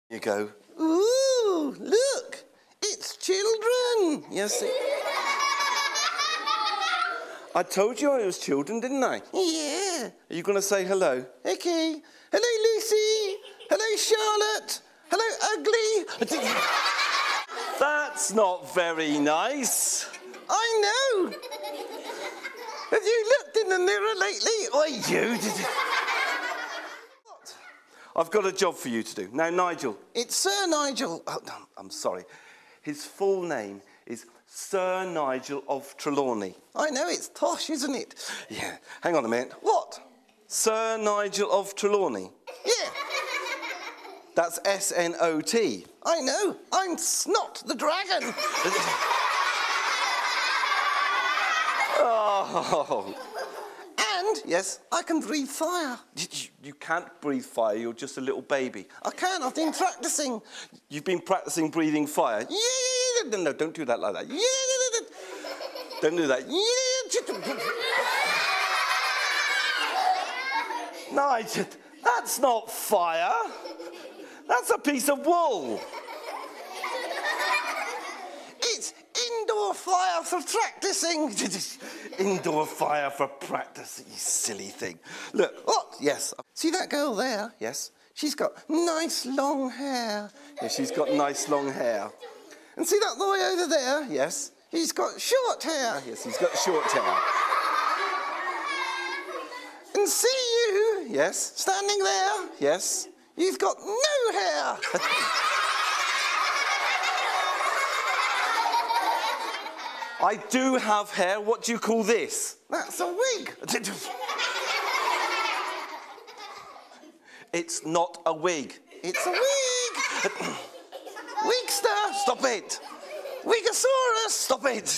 You go, ooh, look, it's children. Yes. I told you I was children, didn't I? Yeah. Are you going to say hello? Okay. Hello, Lucy. Hello, Charlotte. Hello, Ugly. That's not very nice. I know. Have you looked in the mirror lately? Or you? What? I've got a job for you to do. Now, Nigel. It's Sir Nigel. Oh, no, I'm sorry. His full name is Sir Nigel of Trelawney. I know, it's tosh, isn't it? Yeah. Hang on a minute. What? Sir Nigel of Trelawney? Yeah. That's S-N-O-T. I know. I'm Snot the Dragon. Oh. And, yes, I can breathe fire. You can't breathe fire. You're just a little baby. I can. I've been practising. You've been practising breathing fire? Yeah. No, don't do that like that. Yeah. Don't do that. Yeah. No, that's not fire. That's a piece of wool. It's indoor fire for practising. Indoor fire for practice, you silly thing. Look, what? Yes. See that girl there? Yes. She's got nice long hair. Yes, she's got nice long hair. And see that boy over there? Yes. He's got short hair. Yes, he's got short hair. And see you? Yes. Standing there? Yes. You've got no hair. I do have hair. What do you call this? That's a wig. It's not a wig. It's a wig. Wigster, stop it. Wigosaurus, stop it.